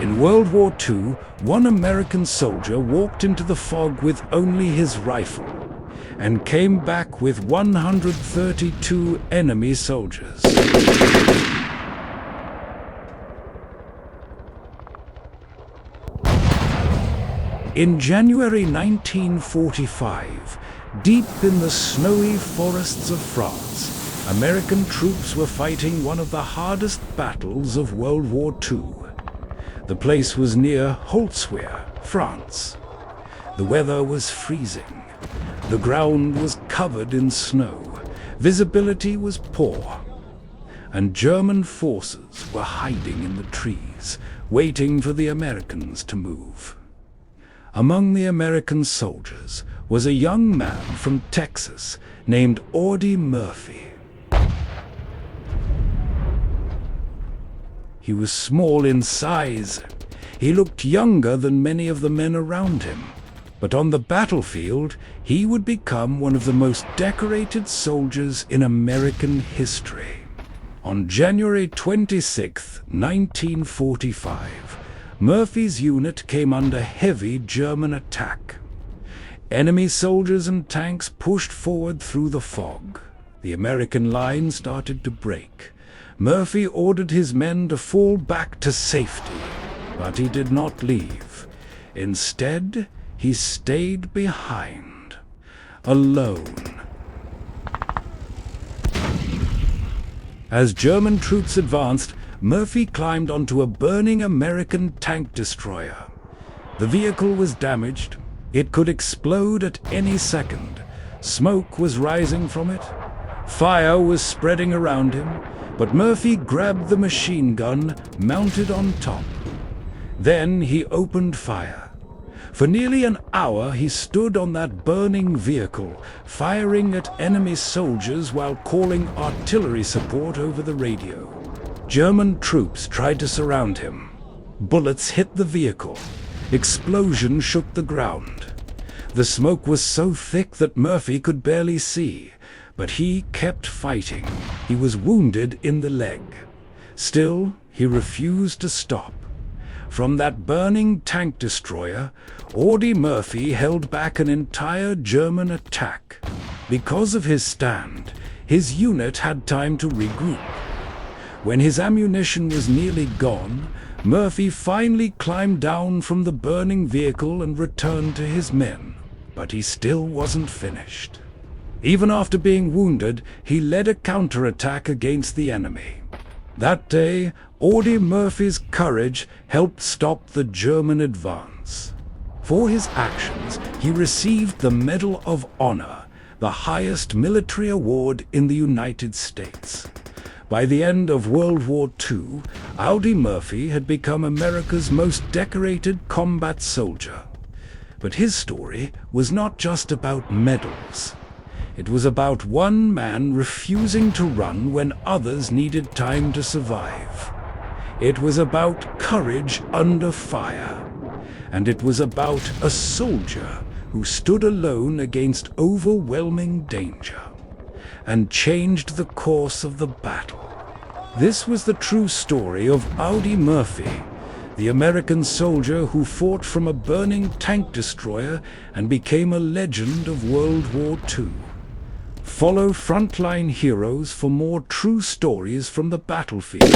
In World War II, one American soldier walked into the fog with only his rifle and came back with 132 enemy soldiers. In January 1945, deep in the snowy forests of France, American troops were fighting one of the hardest battles of World War II. The place was near Holtzwihr, France. The weather was freezing. The ground was covered in snow. Visibility was poor. And German forces were hiding in the trees, waiting for the Americans to move. Among the American soldiers was a young man from Texas named Audie Murphy. He was small in size. He looked younger than many of the men around him. But on the battlefield, he would become one of the most decorated soldiers in American history. On January 26, 1945, Murphy's unit came under heavy German attack. Enemy soldiers and tanks pushed forward through the fog. The American line started to break. Murphy ordered his men to fall back to safety, but he did not leave. Instead, he stayed behind, alone. As German troops advanced, Murphy climbed onto a burning American tank destroyer. The vehicle was damaged. It could explode at any second. Smoke was rising from it. Fire was spreading around him, but Murphy grabbed the machine gun mounted on top. Then he opened fire. For nearly an hour he stood on that burning vehicle, firing at enemy soldiers while calling artillery support over the radio. German troops tried to surround him. Bullets hit the vehicle. Explosions shook the ground. The smoke was so thick that Murphy could barely see, but he kept fighting. He was wounded in the leg. Still, he refused to stop. From that burning tank destroyer, Audie Murphy held back an entire German attack. Because of his stand, his unit had time to regroup. When his ammunition was nearly gone, Murphy finally climbed down from the burning vehicle and returned to his men. But he still wasn't finished. Even after being wounded, he led a counterattack against the enemy. That day, Audie Murphy's courage helped stop the German advance. For his actions, he received the Medal of Honor, the highest military award in the United States. By the end of World War II, Audie Murphy had become America's most decorated combat soldier. But his story was not just about medals. It was about one man refusing to run when others needed time to survive. It was about courage under fire. And it was about a soldier who stood alone against overwhelming danger and changed the course of the battle. This was the true story of Audie Murphy, the American soldier who fought from a burning tank destroyer and became a legend of World War II. Follow Frontline Heroes for more true stories from the battlefield.